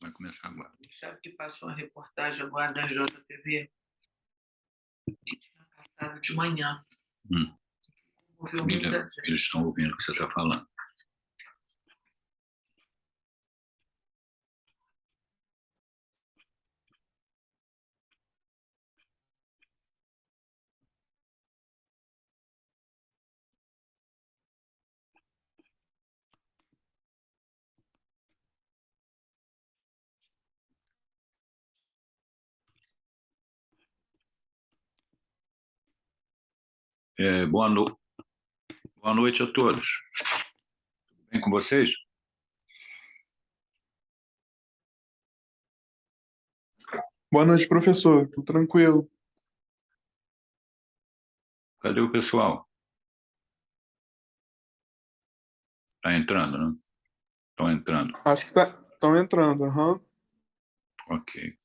Vai começar agora. Sabe que passou uma reportagem agora da JTV? E tinha passado de manhã. Ouviu muita gente. Eles estão ouvindo o que você está falando. Boa noite a todos. Tudo bem com vocês? Boa noite, professor. Tudo tranquilo. Cadê o pessoal? Está entrando, né? Estão entrando. Acho que estão entrando, aham. Ok.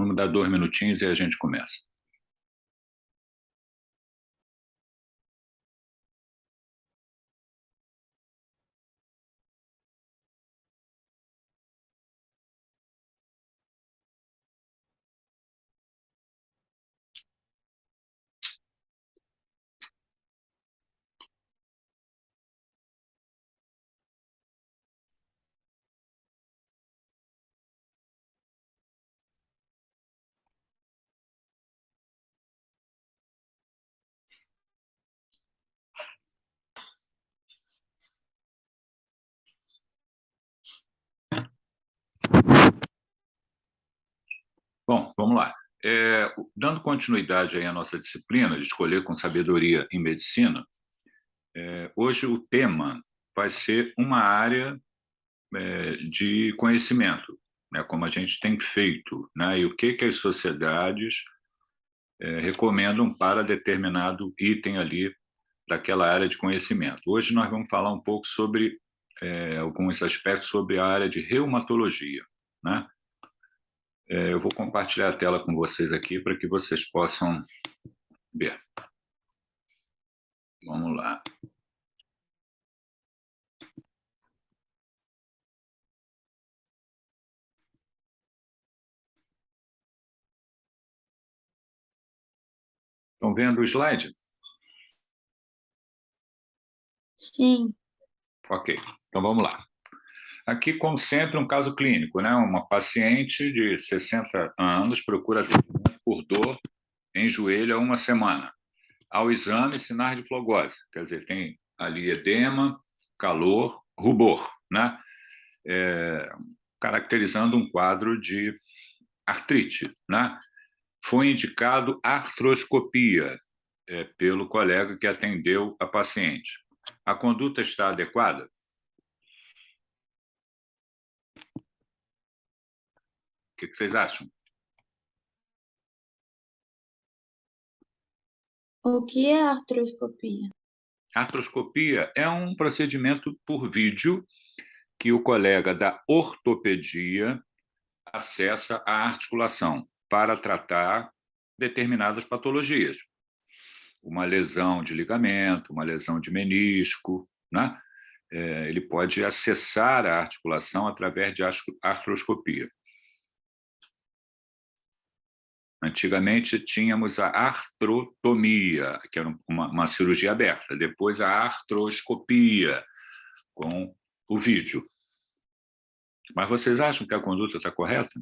Vamos dar 2 minutinhos e a gente começa. Bom, vamos lá. Dando continuidade aí à nossa disciplina de escolher com sabedoria em medicina, hoje o tema vai ser uma área de conhecimento, né, como a gente tem feito, né, e o que as sociedades recomendam para determinado item ali daquela área de conhecimento. Hoje nós vamos falar um pouco sobre alguns aspectos sobre a área de reumatologia, né? Eu vou compartilhar a tela com vocês aqui para que vocês possam ver. Vamos lá. Estão vendo o slide? Sim. Ok, então vamos lá. Aqui, como sempre, um caso clínico, né? Uma paciente de 60 anos procura atendimento por dor em joelho há uma semana. Ao exame, sinais de flogose, quer dizer, tem ali edema, calor, rubor, né? Caracterizando um quadro de artrite, né? Foi indicado artroscopia pelo colega que atendeu a paciente. A conduta está adequada? O que vocês acham? O que é artroscopia? Artroscopia é um procedimento por vídeo que o colega da ortopedia acessa a articulação para tratar determinadas patologias. Uma lesão de ligamento, uma lesão de menisco, né? Ele pode acessar a articulação através de artroscopia. Antigamente tínhamos a artrotomia, que era uma cirurgia aberta, depois a artroscopia, com o vídeo. Mas vocês acham que a conduta está correta?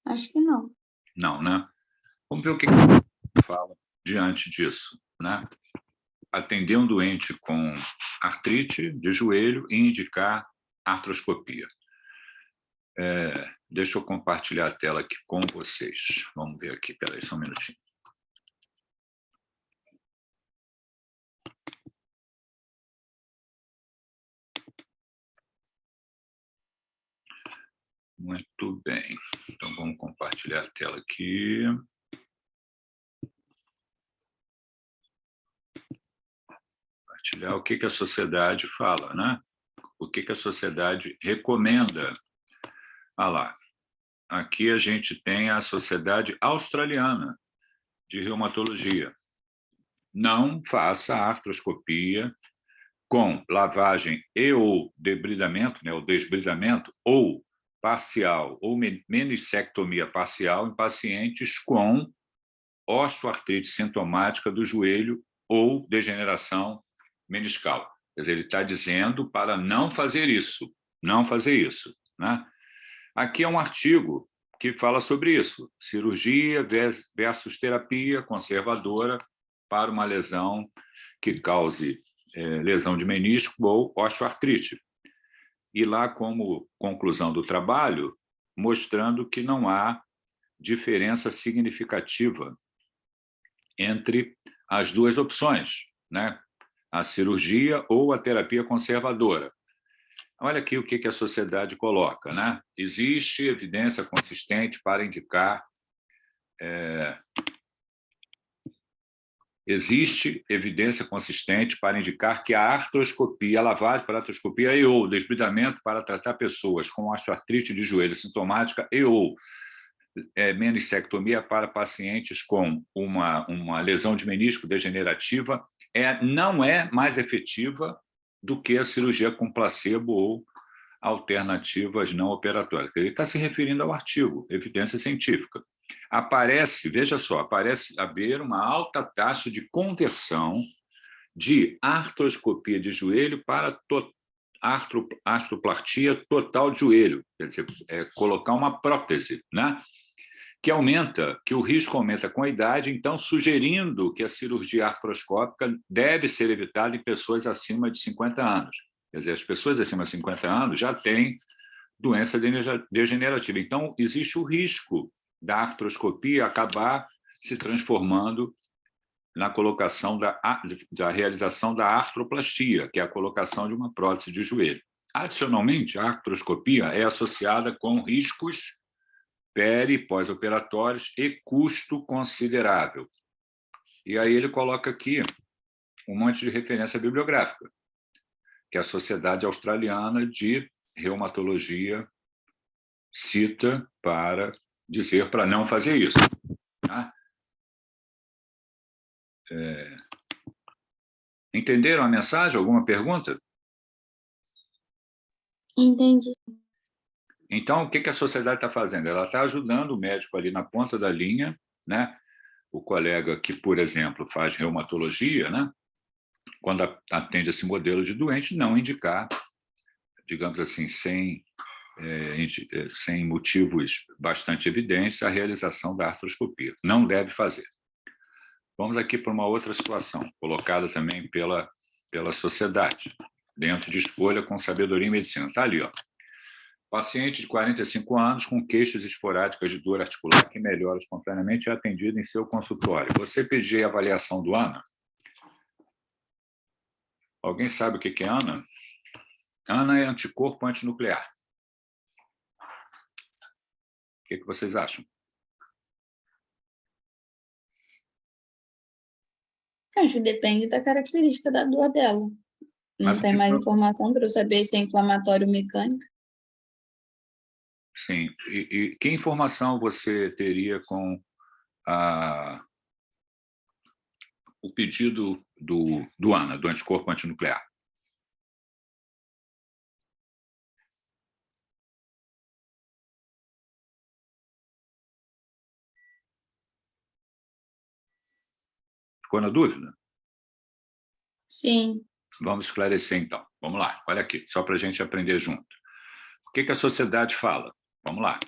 Acho que não. Não, né? Vamos ver o que fala diante disso, né? Atender um doente com artrite de joelho e indicar artroscopia. Deixa eu compartilhar a tela aqui com vocês. Vamos ver aqui, peraí, só um minutinho. Muito bem. Então, vamos compartilhar a tela aqui. Compartilhar o que a sociedade fala, né? O que a sociedade recomenda. Ah lá. aqui a gente tem a Sociedade Australiana de Reumatologia. Não faça artroscopia com lavagem e ou debridamento, né, o desbridamento, ou parcial, ou meniscectomia parcial em pacientes com osteoartrite sintomática do joelho ou degeneração meniscal. Quer dizer, ele está dizendo para não fazer isso, né? Aqui é um artigo que fala sobre isso, cirurgia versus terapia conservadora para uma lesão que cause lesão de menisco ou osteoartrite. E lá, como conclusão do trabalho, mostrando que não há diferença significativa entre as duas opções, né? A cirurgia ou a terapia conservadora. Olha aqui o que a sociedade coloca, né? Existe evidência consistente para indicar que a artroscopia, a lavagem para artroscopia e ou desbridamento para tratar pessoas com osteoartrite de joelho sintomática e ou meniscectomia para pacientes com uma lesão de menisco degenerativa não é mais efetiva do que a cirurgia com placebo ou alternativas não operatórias. Ele está se referindo ao artigo, evidência científica. Veja só, aparece haver uma alta taxa de conversão de artroscopia de joelho para artroplastia total de joelho, quer dizer, colocar uma prótese, né? Que o risco aumenta com a idade, então sugerindo que a cirurgia artroscópica deve ser evitada em pessoas acima de 50 anos. Quer dizer, as pessoas acima de 50 anos já têm doença degenerativa. Então, existe o risco da artroscopia acabar se transformando na colocação da realização da artroplastia, que é a colocação de uma prótese de joelho. Adicionalmente, a artroscopia é associada com riscos peri- e pós-operatórios e custo considerável. E aí ele coloca aqui um monte de referência bibliográfica, que a Sociedade Australiana de Reumatologia cita para dizer para não fazer isso. Tá? Entenderam a mensagem? Alguma pergunta? Entendi. Então, o que a sociedade está fazendo? Ela está ajudando o médico ali na ponta da linha, né? O colega que, por exemplo, faz reumatologia, né? Quando atende esse modelo de doente, não indicar, digamos assim, sem motivos bastante evidentes, a realização da artroscopia. Não deve fazer. Vamos aqui para uma outra situação, colocada também pela sociedade, dentro de Escolha com Sabedoria em Medicina. Está ali, ó. Paciente de 45 anos com queixas esporádicas de dor articular que melhora espontaneamente é atendido em seu consultório. Você pediu a avaliação do ANA? Alguém sabe o que é ANA? ANA é anticorpo antinuclear. O que vocês acham? Acho que depende da característica da dor dela. Não tem mais informação para eu saber se é inflamatório ou mecânico. Sim. E que informação você teria com o pedido do ANA, do anticorpo antinuclear? Ficou na dúvida? Sim. Vamos esclarecer, então. Vamos lá, olha aqui, só para a gente aprender junto. O que a sociedade fala? Vamos lá.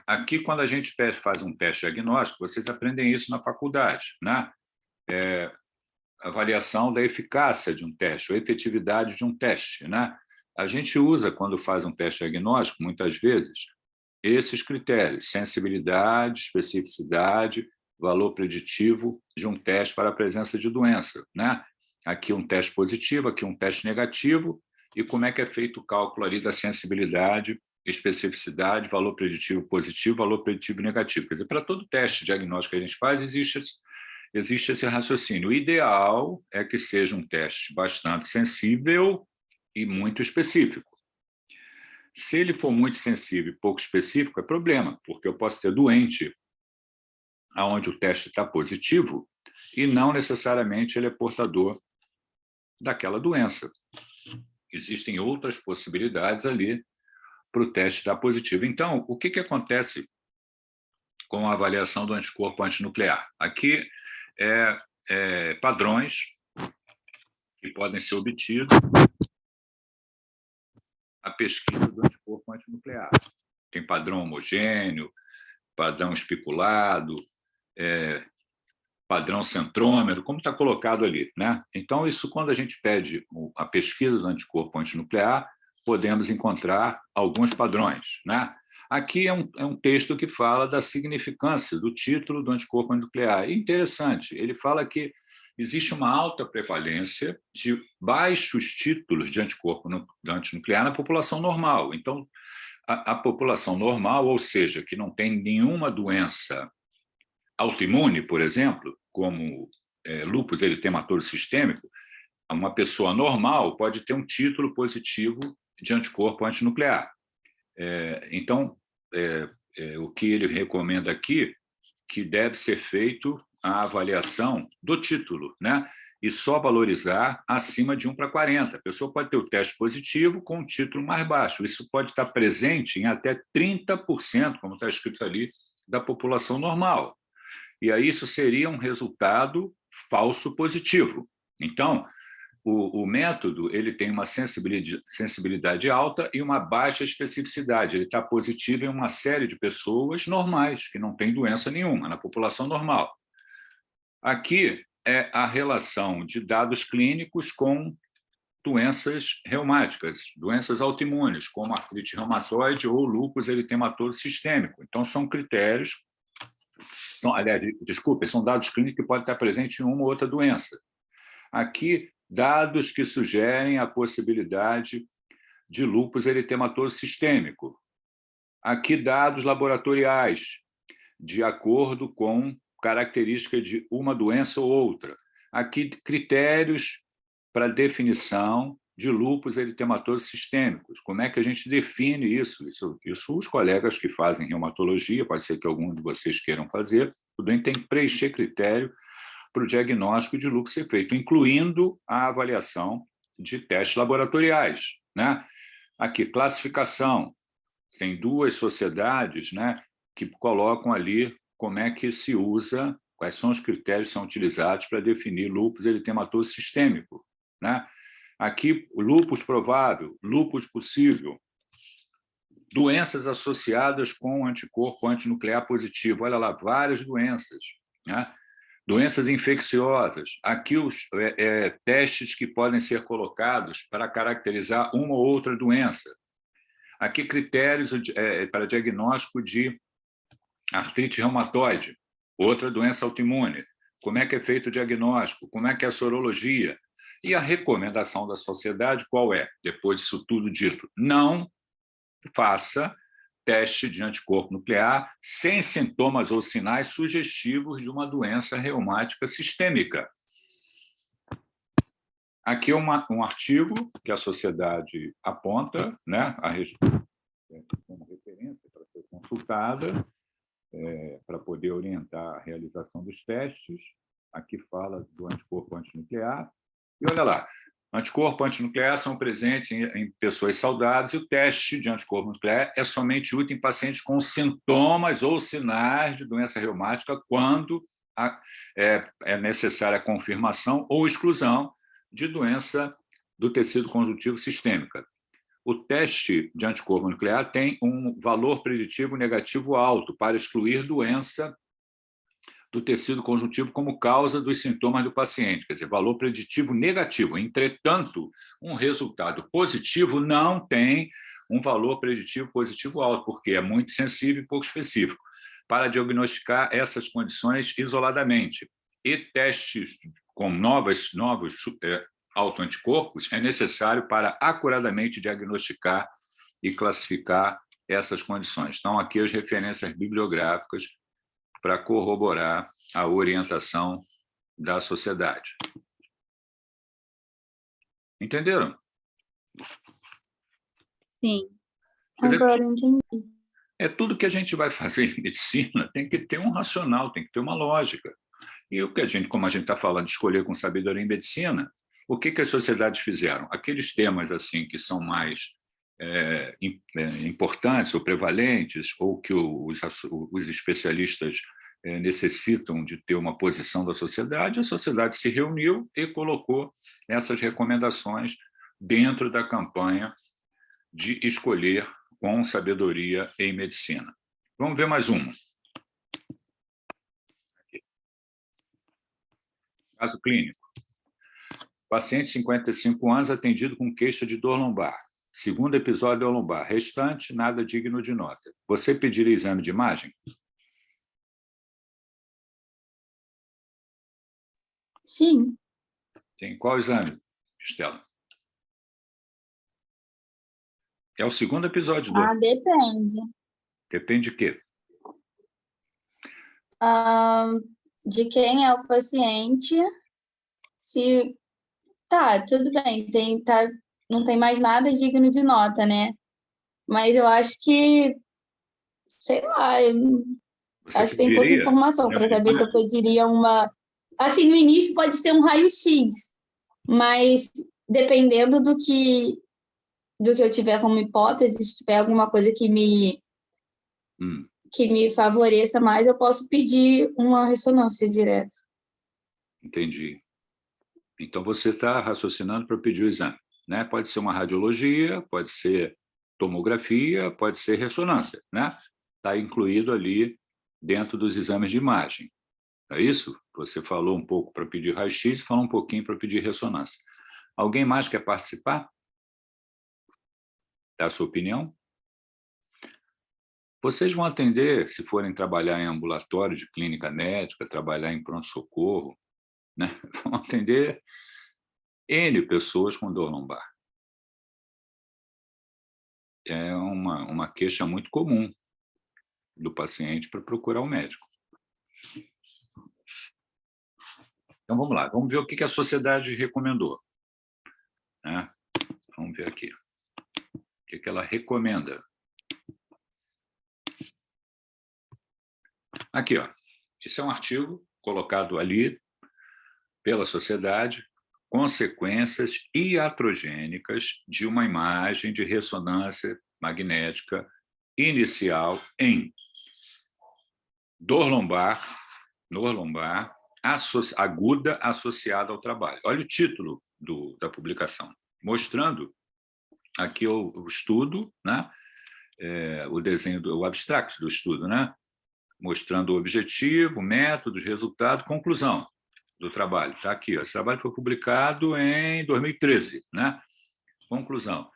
Aqui, quando a gente faz um teste diagnóstico, vocês aprendem isso na faculdade, né? Avaliação da eficácia de um teste, ou efetividade de um teste, né? A gente usa, quando faz um teste diagnóstico, muitas vezes, esses critérios: sensibilidade, especificidade, valor preditivo de um teste para a presença de doença, né? Aqui um teste positivo, aqui um teste negativo, e como é que é feito o cálculo ali da sensibilidade, especificidade, valor preditivo positivo, valor preditivo negativo. Quer dizer, para todo teste diagnóstico que a gente faz, existe esse raciocínio. O ideal é que seja um teste bastante sensível e muito específico. Se ele for muito sensível e pouco específico, é problema, porque eu posso ter doente onde o teste está positivo e não necessariamente ele é portador daquela doença. Existem outras possibilidades ali para o teste estar positivo. Então, o que acontece com a avaliação do anticorpo antinuclear? Aqui padrões que podem ser obtidos a pesquisa do anticorpo antinuclear. Tem padrão homogêneo, padrão especulado, padrão centrômero, como está colocado ali, né? Então, isso, quando a gente pede a pesquisa do anticorpo antinuclear, podemos encontrar alguns padrões, né? Aqui é um texto que fala da significância do título do anticorpo antinuclear. É interessante, ele fala que existe uma alta prevalência de baixos títulos de anticorpo antinuclear na população normal. Então, a população normal, ou seja, que não tem nenhuma doença autoimune, por exemplo, como lúpus eritematoso sistêmico, uma pessoa normal pode ter um título positivo de anticorpo antinuclear. Então, o que ele recomenda aqui, que deve ser feito a avaliação do título, né? E só valorizar acima de 1/40. A pessoa pode ter o teste positivo com um título mais baixo. Isso pode estar presente em até 30%, como está escrito ali, da população normal. E aí isso seria um resultado falso positivo. Então, o método ele tem uma sensibilidade alta e uma baixa especificidade. Ele está positivo em uma série de pessoas normais, que não têm doença nenhuma, na população normal. Aqui é a relação de dados clínicos com doenças reumáticas, doenças autoimunes, como artrite reumatoide ou lúpus eritematoso sistêmico. Então, são critérios, são dados clínicos que podem estar presentes em uma ou outra doença. Aqui, dados que sugerem a possibilidade de lúpus eritematoso sistêmico. Aqui, dados laboratoriais, de acordo com característica de uma doença ou outra. Aqui, critérios para definição de lúpus eritematoso sistêmicos. Como é que a gente define isso? Isso os colegas que fazem reumatologia, pode ser que algum de vocês queiram fazer, tudo bem, tem que preencher critério para o diagnóstico de lúpus ser feito, incluindo a avaliação de testes laboratoriais, né? Aqui, classificação. Tem duas sociedades, né, que colocam ali como é que se usa, quais são os critérios que são utilizados para definir lúpus eritematoso sistêmico, né? Aqui, lúpus provável, lúpus possível, doenças associadas com anticorpo antinuclear positivo. Olha lá, várias doenças, né? Doenças infecciosas. Aqui, os testes que podem ser colocados para caracterizar uma ou outra doença. Aqui, critérios para diagnóstico de artrite reumatoide, outra doença autoimune. Como é que é feito o diagnóstico? Como é que é a sorologia? E a recomendação da sociedade qual é? Depois disso tudo dito, não faça teste de anticorpo nuclear sem sintomas ou sinais sugestivos de uma doença reumática sistêmica. Aqui é um artigo que a sociedade aponta, né, como referência para ser consultada, para poder orientar a realização dos testes. Aqui fala do anticorpo antinuclear. E olha lá, anticorpo antinuclear são presentes em pessoas saudáveis e o teste de anticorpo nuclear é somente útil em pacientes com sintomas ou sinais de doença reumática quando é necessária a confirmação ou exclusão de doença do tecido conjuntivo sistêmica. O teste de anticorpo nuclear tem um valor preditivo negativo alto para excluir doença do tecido conjuntivo como causa dos sintomas do paciente, quer dizer, valor preditivo negativo. Entretanto, um resultado positivo não tem um valor preditivo positivo alto, porque é muito sensível e pouco específico, para diagnosticar essas condições isoladamente. E testes com novos autoanticorpos é necessário para acuradamente diagnosticar e classificar essas condições. Então, aqui as referências bibliográficas para corroborar a orientação da sociedade. Entenderam? Sim. Agora entendi. Tudo que a gente vai fazer em medicina tem que ter um racional, tem que ter uma lógica. E o que como a gente está falando de escolher com sabedoria em medicina, o que as sociedades fizeram? Aqueles temas assim que são mais importantes ou prevalentes, ou que os especialistas necessitam de ter uma posição da sociedade, a sociedade se reuniu e colocou essas recomendações dentro da campanha de escolher com sabedoria em medicina. Vamos ver mais uma. Caso clínico. Paciente, 55 anos, atendido com queixa de dor lombar. Segundo episódio é lombar. Restante, nada digno de nota. Você pediria exame de imagem? Sim. Tem qual exame, Estela? É o segundo episódio do... Depende. Depende de quê? De quem é o paciente. Se... Tá, tudo bem. Não tem mais nada digno de nota, né? Mas eu acho que... Sei lá, acho que tem pouca informação para saber se eu pediria uma... Assim, no início pode ser um raio-x, mas dependendo do que eu tiver como hipótese, se tiver alguma coisa que me favoreça mais, eu posso pedir uma ressonância direta. Entendi. Então, você está raciocinando para pedir o exame, né? Pode ser uma radiologia, pode ser tomografia, pode ser ressonância, né? Está incluído ali dentro dos exames de imagem. É isso? Você falou um pouco para pedir raio-x, falou um pouquinho para pedir ressonância. Alguém mais quer participar? Dá a sua opinião? Vocês vão atender, se forem trabalhar em ambulatório de clínica médica, trabalhar em pronto-socorro, né? Vão atender N pessoas com dor lombar. É uma queixa muito comum do paciente para procurar o médico. Então, vamos lá, vamos ver o que a sociedade recomendou, né? Vamos ver aqui. O que ela recomenda. Aqui, ó. Esse é um artigo colocado ali pela sociedade, consequências iatrogênicas de uma imagem de ressonância magnética inicial em dor lombar aguda associada ao trabalho. Olha o título da publicação, mostrando aqui o estudo, né? O desenho, o abstract do estudo, né? Mostrando o objetivo, métodos, resultado, conclusão do trabalho. Está aqui, ó. Esse trabalho foi publicado em 2013, né? Conclusão.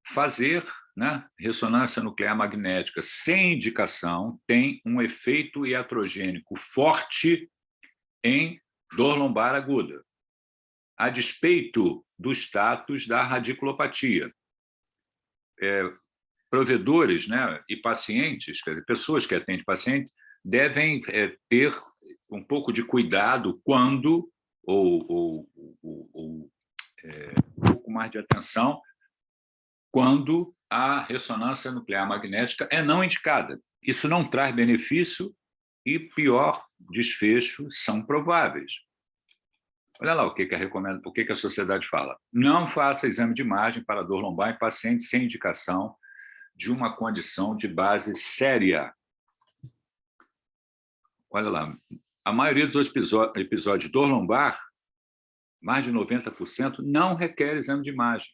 Fazer, né, ressonância nuclear magnética sem indicação tem um efeito iatrogênico forte em dor lombar aguda, a despeito do status da radiculopatia. Provedores, né, e pacientes, quer dizer, pessoas que atendem pacientes, devem ter um pouco de cuidado quando, um pouco mais de atenção, quando a ressonância nuclear magnética é não indicada. Isso não traz benefício e, pior, desfechos são prováveis. Olha lá o que a sociedade fala. Não faça exame de imagem para dor lombar em pacientes sem indicação de uma condição de base séria. Olha lá, a maioria dos episódios de dor lombar, mais de 90%, não requer exame de imagem.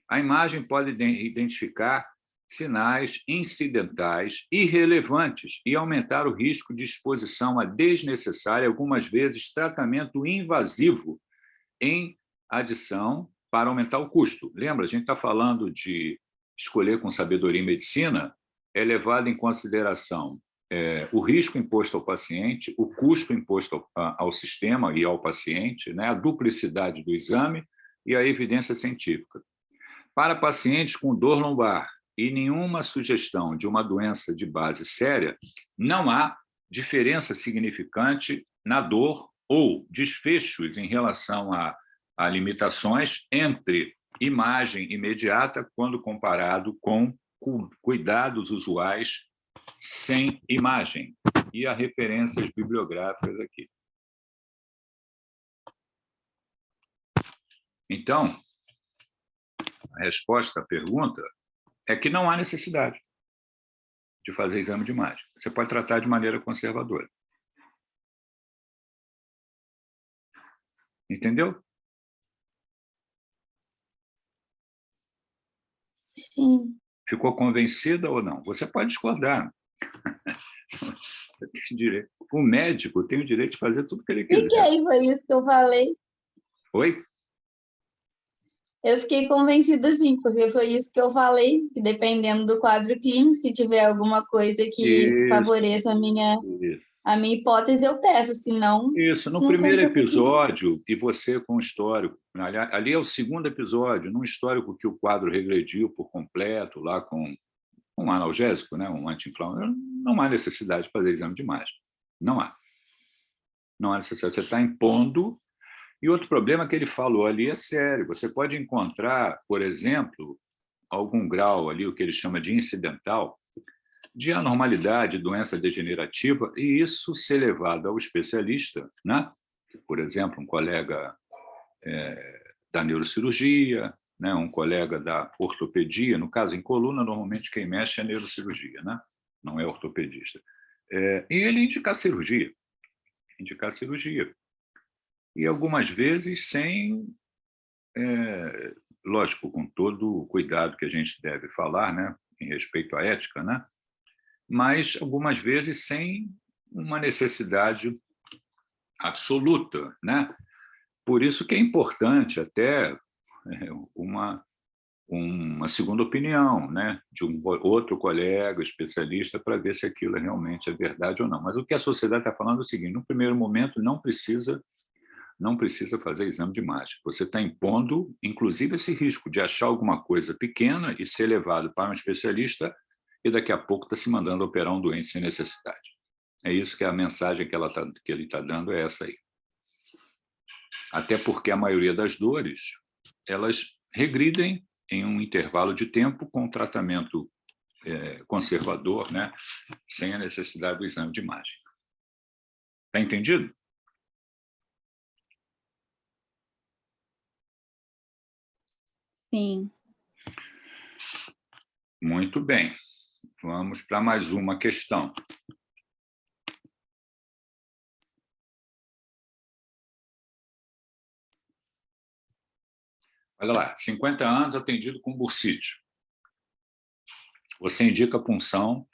A imagem pode identificar sinais incidentais irrelevantes e aumentar o risco de exposição a desnecessário, algumas vezes tratamento invasivo, em adição para aumentar o custo. Lembra, a gente está falando de escolher com sabedoria em medicina, é levado em consideração o risco imposto ao paciente, o custo imposto ao sistema e ao paciente, né, a duplicidade do exame e a evidência científica. Para pacientes com dor lombar e nenhuma sugestão de uma doença de base séria, não há diferença significante na dor ou desfechos em relação a limitações entre imagem imediata quando comparado com cuidados usuais sem imagem. E há referências bibliográficas aqui. Então, a resposta à pergunta é que não há necessidade de fazer exame de imagem. Você pode tratar de maneira conservadora. Entendeu? Sim. Ficou convencida ou não? Você pode discordar. Você tem direito. O médico tem o direito de fazer tudo o que ele quiser. Fiquei, foi isso que eu falei. Oi? Eu fiquei convencida, sim, porque foi isso que eu falei, que dependendo do quadro clínico, se tiver alguma coisa que favoreça a minha hipótese, eu peço, senão... Isso, no não primeiro tem episódio, e você com o histórico, ali é o segundo episódio, num histórico que o quadro regrediu por completo, lá com um analgésico, né, um anti-inflamatório, não há necessidade de fazer exame de imagem. Não há. Não há necessidade. Você está impondo. E outro problema que ele falou ali é sério. Você pode encontrar, por exemplo, algum grau ali, o que ele chama de incidental, de anormalidade, doença degenerativa, e isso ser levado ao especialista, né? Por exemplo, um colega da neurocirurgia, né? Um colega da ortopedia, no caso, em coluna, normalmente quem mexe é neurocirurgia, né? Não é ortopedista. E ele indicar cirurgia. E algumas vezes sem, lógico, com todo o cuidado que a gente deve falar, né? Em respeito à ética, né? Mas algumas vezes sem uma necessidade absoluta, né? Por isso que é importante até uma segunda opinião, né? De um outro colega especialista para ver se aquilo realmente é verdade ou não. Mas o que a sociedade está falando é o seguinte: no primeiro momento não precisa fazer exame de imagem. Você está impondo, inclusive, esse risco de achar alguma coisa pequena e ser levado para um especialista e daqui a pouco está se mandando operar um doente sem necessidade. É isso que a mensagem que ele está dando é essa aí. Até porque a maioria das dores, elas regridem em um intervalo de tempo com tratamento conservador, né? Sem a necessidade do exame de imagem. Está entendido? Sim. Muito bem. Vamos para mais uma questão. Olha lá, 50 anos, atendido com bursite. Você indica punção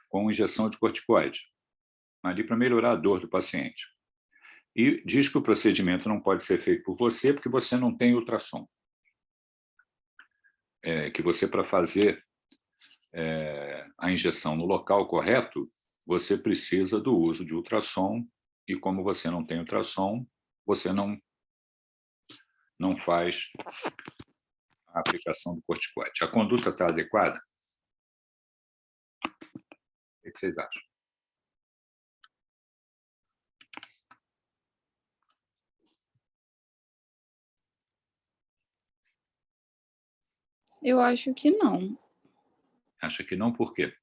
com injeção de corticoide, ali para melhorar a dor do paciente. E diz que o procedimento não pode ser feito por você porque você não tem ultrassom. Que você, para fazer a injeção no local correto, você precisa do uso de ultrassom, e como você não tem ultrassom, você não faz a aplicação do corticoide. A conduta está adequada? O que vocês acham? Eu acho que não. Acha que não? Por quê?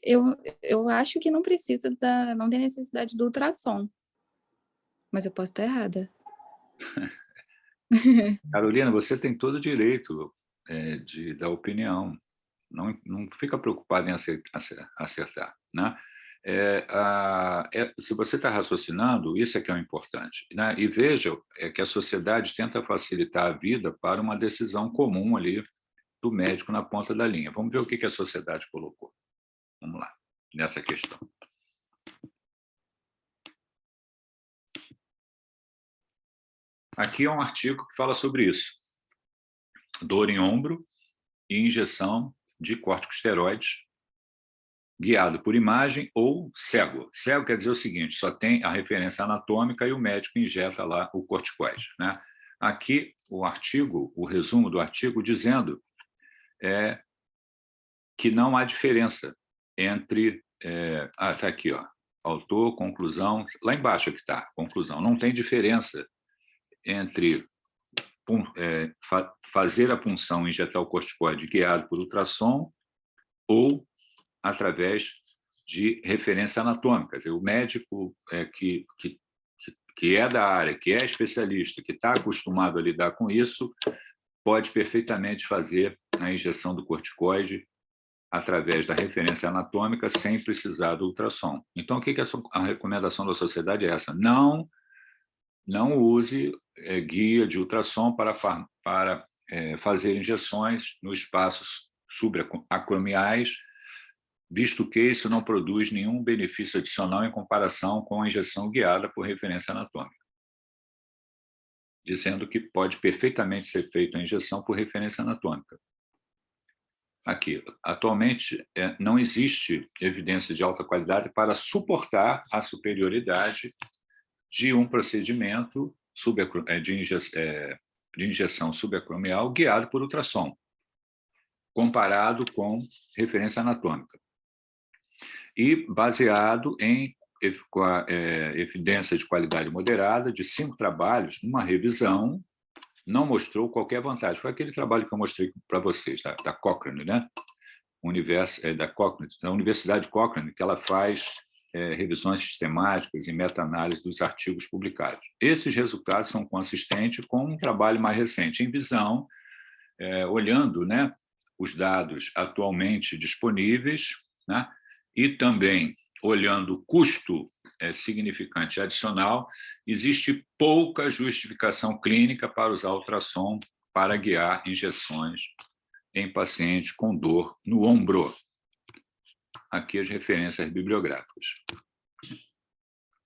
Eu acho que não precisa não tem necessidade do ultrassom. Mas eu posso estar errada. Carolina, você tem todo o direito de dar opinião. Não fica preocupada em acertar, né? Se você está raciocinando, isso é que é o importante, né? E veja que a sociedade tenta facilitar a vida para uma decisão comum ali do médico na ponta da linha. Vamos ver o que a sociedade colocou. Vamos lá, nessa questão. Aqui é um artigo que fala sobre isso. Dor em ombro e injeção de corticosteroides guiado por imagem ou cego. Cego quer dizer o seguinte: só tem a referência anatômica e o médico injeta lá o corticoide, né? Aqui o resumo do artigo dizendo que não há diferença entre... está aqui, ó, autor, conclusão, lá embaixo que está, conclusão. Não tem diferença entre fazer a punção e injetar o corticoide guiado por ultrassom ou através de referência anatômica. Quer dizer, o médico que é da área, que é especialista, que está acostumado a lidar com isso, pode perfeitamente fazer a injeção do corticoide através da referência anatômica sem precisar do ultrassom. Então, o que a recomendação da sociedade é essa? Não use guia de ultrassom para fazer injeções nos espaços subacromiais, visto que isso não produz nenhum benefício adicional em comparação com a injeção guiada por referência anatômica, dizendo que pode perfeitamente ser feita a injeção por referência anatômica. Aqui, atualmente, não existe evidência de alta qualidade para suportar a superioridade de um procedimento de injeção subacromial guiado por ultrassom, comparado com referência anatômica. E baseado em evidência de qualidade moderada de 5 trabalhos, uma revisão não mostrou qualquer vantagem. Foi aquele trabalho que eu mostrei para vocês, da Cochrane, né? Da Universidade de Cochrane, que ela faz revisões sistemáticas e meta-análise dos artigos publicados. Esses resultados são consistentes com um trabalho mais recente, em visão, olhando, né, os dados atualmente disponíveis, né, e também olhando o custo significante adicional, existe pouca justificação clínica para usar ultrassom para guiar injeções em pacientes com dor no ombro. Aqui as referências bibliográficas.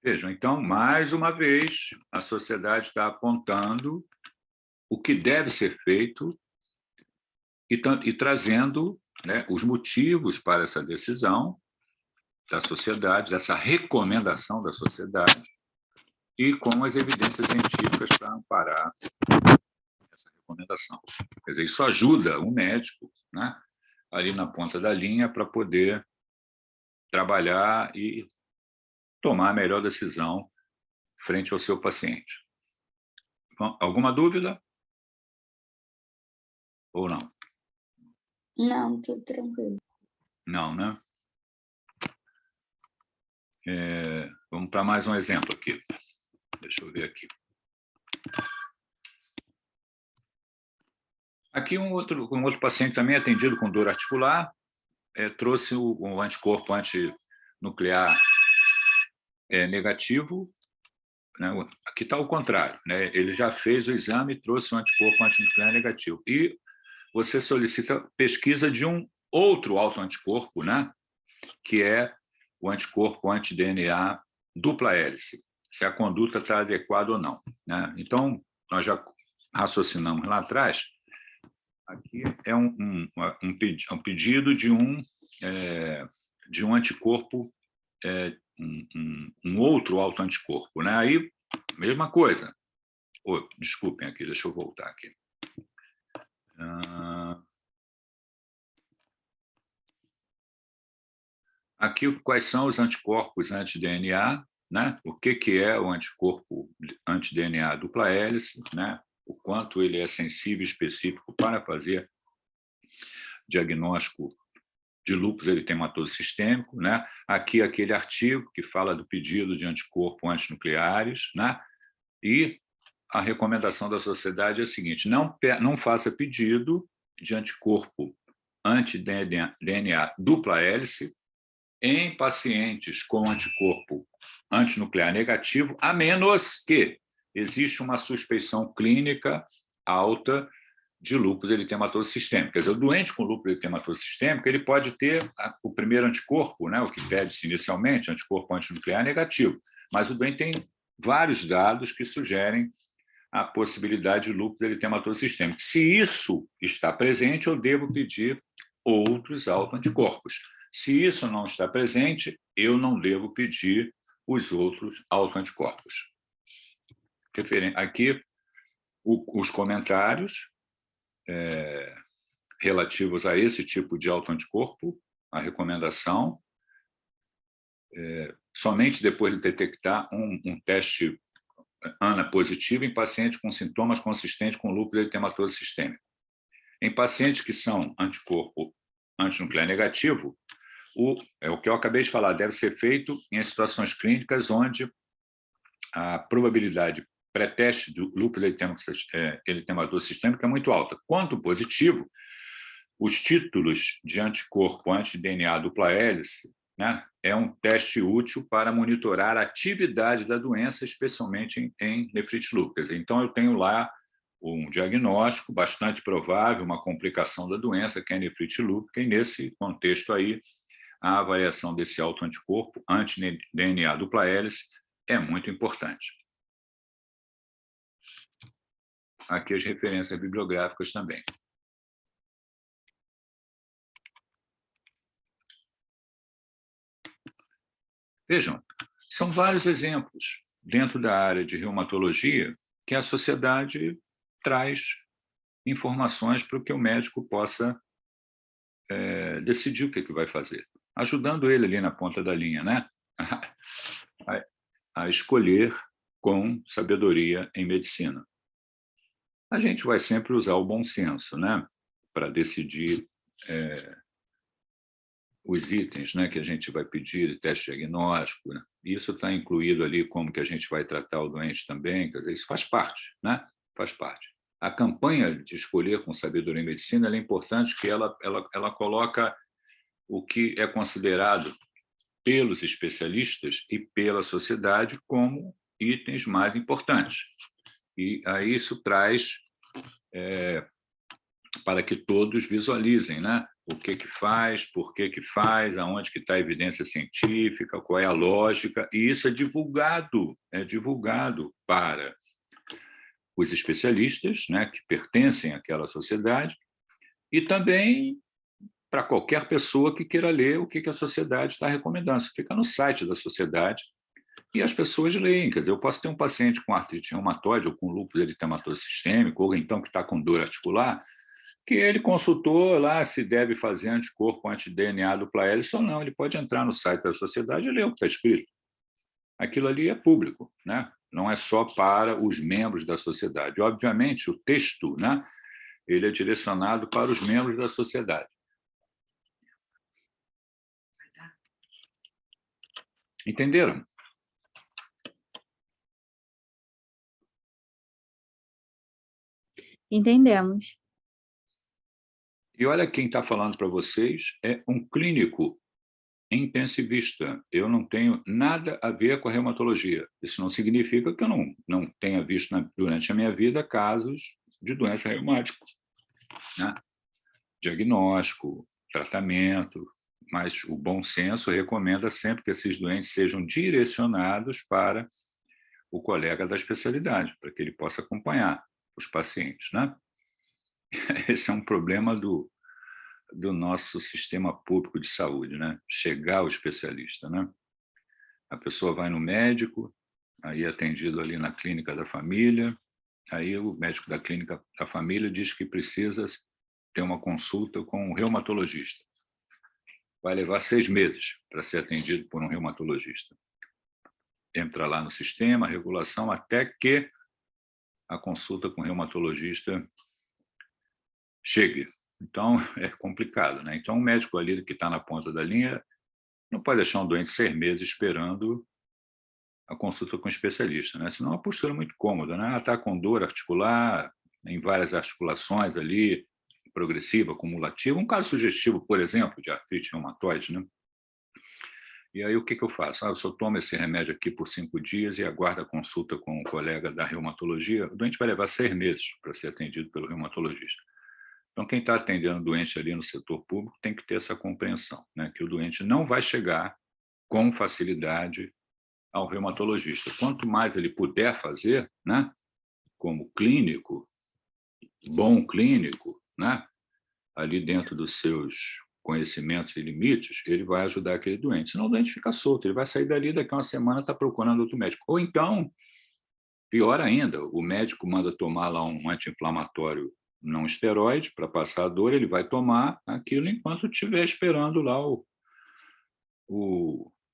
Vejam, então, mais uma vez, a sociedade está apontando o que deve ser feito e trazendo, né, os motivos para essa decisão da sociedade, dessa recomendação da sociedade, e com as evidências científicas para amparar essa recomendação. Quer dizer, isso ajuda o médico, né, ali na ponta da linha para poder trabalhar e tomar a melhor decisão frente ao seu paciente. Bom, alguma dúvida? Ou não? Não, tudo tranquilo. Não, né? Vamos para mais um exemplo aqui. Deixa eu ver aqui. Aqui um outro paciente também atendido com dor articular, trouxe um anticorpo antinuclear negativo, né? Aqui está o contrário, né? Ele já fez o exame e trouxe um anticorpo antinuclear negativo. E você solicita pesquisa de um outro autoanticorpo, né? Que é o anticorpo anti-DNA dupla hélice, se a conduta está adequada ou não, né? Então, nós já raciocinamos lá atrás. Aqui é um pedido de um anticorpo, um outro autoanticorpo, né? Aí, mesma coisa. Desculpem aqui, deixa eu voltar aqui. Aqui, quais são os anticorpos anti-DNA, né? O que é o anticorpo anti-DNA dupla hélice, né? O quanto ele é sensível e específico para fazer diagnóstico de lúpus eritematoso sistêmico, né? Aqui aquele artigo que fala do pedido de anticorpo antinucleares, né? E a recomendação da sociedade é a seguinte: não faça pedido de anticorpo anti-DNA dupla hélice em pacientes com anticorpo antinuclear negativo, a menos que existe uma suspeição clínica alta de lúpus eritematoso sistêmico. Quer dizer, o doente com lúpus eritematoso sistêmico, ele pode ter o primeiro anticorpo, né, o que pede-se inicialmente, anticorpo antinuclear negativo, mas o doente tem vários dados que sugerem a possibilidade de lúpus eritematoso sistêmico. Se isso está presente, eu devo pedir outros autoanticorpos. Se isso não está presente, eu não devo pedir os outros autoanticorpos. Aqui, os comentários relativos a esse tipo de autoanticorpo, a recomendação, somente depois de detectar um teste ANA positivo em pacientes com sintomas consistentes com lúpus eritematoso sistêmico. Em pacientes que são anticorpo antinuclear negativo, o que eu acabei de falar, deve ser feito em situações clínicas onde a probabilidade pré-teste do lúpus eritematoso sistêmico é muito alta. Quanto positivo, os títulos de anticorpo anti-DNA dupla hélice, né, é um teste útil para monitorar a atividade da doença, especialmente em nefrite lúpicas. Então, eu tenho lá um diagnóstico bastante provável, uma complicação da doença, que é a nefrite lúpica, e nesse contexto aí, a avaliação desse autoanticorpo anti-DNA dupla hélice é muito importante. Aqui as referências bibliográficas também. Vejam, são vários exemplos dentro da área de reumatologia que a sociedade traz informações para que o médico possa decidir o que vai fazer, ajudando ele ali na ponta da linha, né? a escolher com sabedoria em medicina. A gente vai sempre usar o bom senso, né, para decidir os itens, né, que a gente vai pedir, teste diagnóstico, né? Isso está incluído ali como que a gente vai tratar o doente também, quer dizer, isso faz parte, né? Faz parte. A campanha de escolher com sabedoria em medicina ela é importante, que ela coloca o que é considerado pelos especialistas e pela sociedade como itens mais importantes. E aí isso traz para que todos visualizem, né? O que faz, por que faz, aonde que está a evidência científica, qual é a lógica, e isso é divulgado para os especialistas, né, que pertencem àquela sociedade, e também para qualquer pessoa que queira ler o que a sociedade está recomendando. Isso fica no site da sociedade e as pessoas leem. Quer dizer, eu posso ter um paciente com artrite reumatoide ou com lúpus eritematoso sistêmico, ou então que está com dor articular, que ele consultou lá se deve fazer anticorpo anti-DNA dupla hélice ou não. Ele pode entrar no site da sociedade e ler o que está escrito. Aquilo ali é público, né? Não é só para os membros da sociedade. Obviamente, o texto, né, ele é direcionado para os membros da sociedade. Entenderam? Entendemos. E olha, quem está falando para vocês é um clínico intensivista. Eu não tenho nada a ver com a reumatologia. Isso não significa que eu não tenha visto durante a minha vida casos de doença reumática, né? Diagnóstico, tratamento, mas o bom senso recomenda sempre que esses doentes sejam direcionados para o colega da especialidade, para que ele possa acompanhar os pacientes, né? Esse é um problema do nosso sistema público de saúde, né? Chegar ao especialista, né? A pessoa vai no médico, aí é atendido ali na clínica da família, aí o médico da clínica da família diz que precisa ter uma consulta com um reumatologista. Vai levar 6 meses para ser atendido por um reumatologista. Entra lá no sistema, a regulação, até que a consulta com o reumatologista chegue. Então, é complicado, né? Então, o médico ali que está na ponta da linha não pode deixar um doente 6 meses esperando a consulta com o especialista, né? Senão é uma postura muito cômoda, né? Está com dor articular, em várias articulações ali, progressiva, acumulativa, um caso sugestivo, por exemplo, de artrite reumatoide, né? E aí o que eu faço? Eu só tomo esse remédio aqui por 5 dias e aguardo a consulta com o colega da reumatologia. O doente vai levar 6 meses para ser atendido pelo reumatologista. Então, quem está atendendo o doente ali no setor público tem que ter essa compreensão, né? Que o doente não vai chegar com facilidade ao reumatologista. Quanto mais ele puder fazer, né? Como clínico, bom clínico, né? Ali dentro dos seus conhecimentos e limites, ele vai ajudar aquele doente. Senão o doente fica solto, ele vai sair dali, daqui a uma semana está procurando outro médico. Ou então, pior ainda, o médico manda tomar lá um anti-inflamatório não esteroide para passar a dor, ele vai tomar aquilo enquanto estiver esperando lá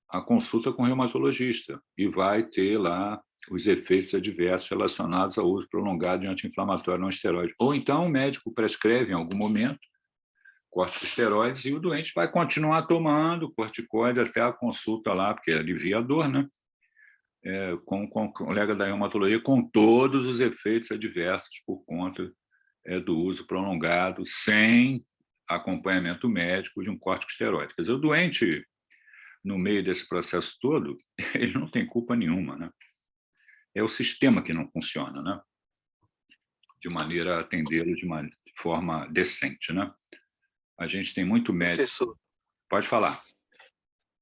a consulta com o reumatologista e vai ter lá os efeitos adversos relacionados ao uso prolongado de anti-inflamatório não esteroide. Ou então o médico prescreve em algum momento corticosteroides e o doente vai continuar tomando corticoide até a consulta lá, porque alivia a dor, né? Com o colega da reumatologia, com todos os efeitos adversos por conta do uso prolongado, sem acompanhamento médico de um corticosteroide. Quer dizer, o doente, no meio desse processo todo, ele não tem culpa nenhuma, né? É o sistema que não funciona, né? De maneira a atendê-lo de forma decente, né? A gente tem muito médico. Professor, Pode falar.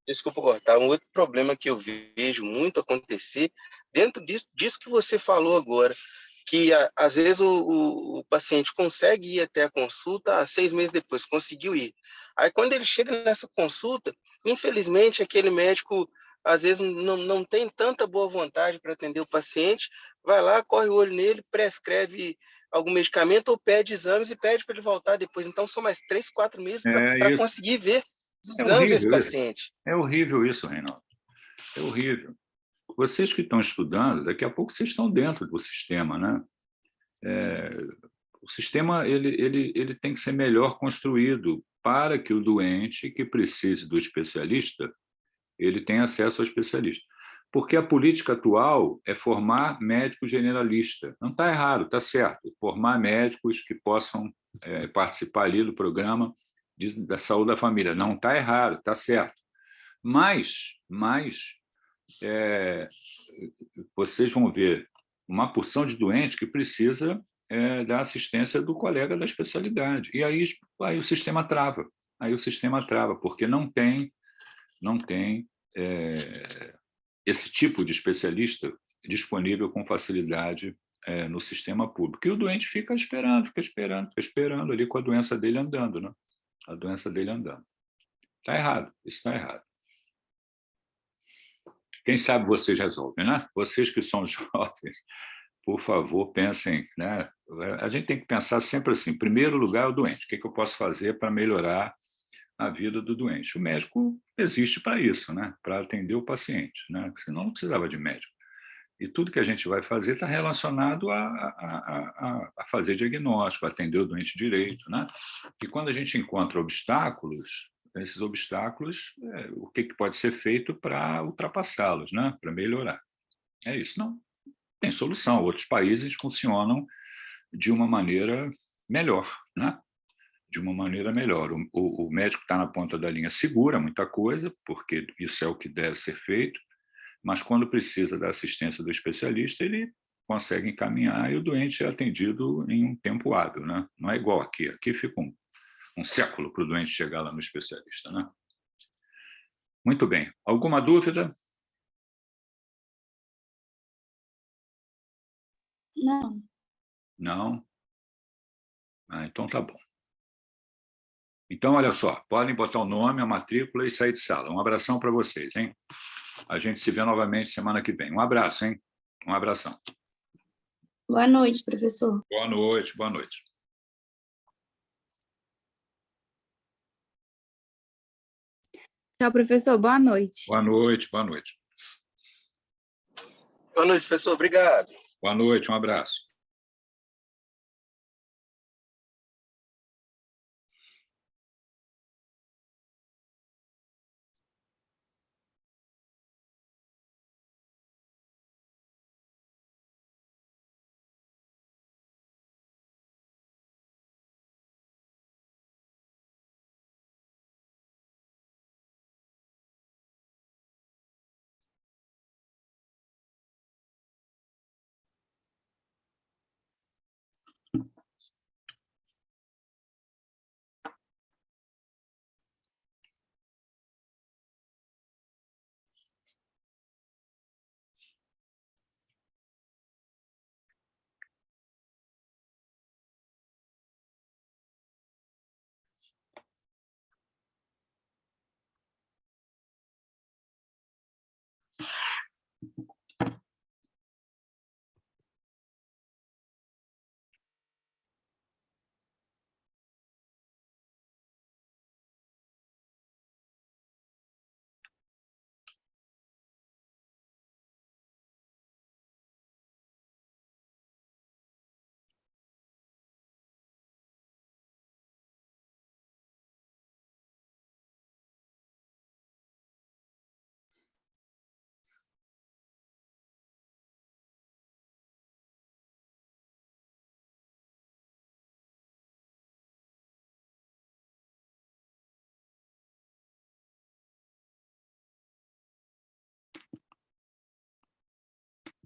desculpa cortar, um outro problema que eu vejo muito acontecer, dentro disso que você falou agora, que às vezes o paciente consegue ir até a consulta, 6 meses depois conseguiu ir. Aí quando ele chega nessa consulta, infelizmente aquele médico às vezes não tem tanta boa vontade para atender o paciente, vai lá, corre o olho nele, prescreve algum medicamento ou pede exames e pede para ele voltar depois. Então são mais 3, 4 meses para conseguir ver os exames desse paciente. É horrível isso, Reinaldo. É horrível. Vocês que estão estudando, daqui a pouco vocês estão dentro do sistema, né? O sistema ele tem que ser melhor construído para que o doente que precise do especialista ele tenha acesso ao especialista. Porque a política atual é formar médico generalista. Não está errado, está certo. Formar médicos que possam participar ali do programa da saúde da família. Não está errado, está certo. Mas vocês vão ver uma porção de doentes que precisa da assistência do colega da especialidade. E aí o sistema trava. Aí o sistema trava, porque não tem esse tipo de especialista disponível com facilidade no sistema público. E o doente fica esperando ali com a doença dele andando, né? A doença dele andando. Está errado, isso está errado. Quem sabe vocês resolvem, né? Vocês que são jovens, por favor, pensem, né? A gente tem que pensar sempre assim, em primeiro lugar, o doente. O que eu posso fazer para melhorar a vida do doente? O médico existe para isso, né? Para atender o paciente, né? Senão não precisava de médico. E tudo que a gente vai fazer está relacionado a fazer diagnóstico, a atender o doente direito, né? E quando a gente encontra obstáculos, esses obstáculos, o que pode ser feito para ultrapassá-los, né? Para melhorar. É isso, não tem solução. Outros países funcionam de uma maneira melhor, né? De uma maneira melhor. O médico está na ponta da linha, segura muita coisa, porque isso é o que deve ser feito, mas quando precisa da assistência do especialista, ele consegue encaminhar e o doente é atendido em um tempo hábil, né? Não é igual aqui. Aqui fica um século para o doente chegar lá no especialista, né? Muito bem. Alguma dúvida? Não. Não? Então tá bom. Então, olha só, podem botar o nome, a matrícula e sair de sala. Um abração para vocês, hein? A gente se vê novamente semana que vem. Um abraço, hein? Um abração. Boa noite, professor. Boa noite, boa noite. Tchau, professor. Boa noite. Boa noite, boa noite. Boa noite, professor. Obrigado. Boa noite, um abraço.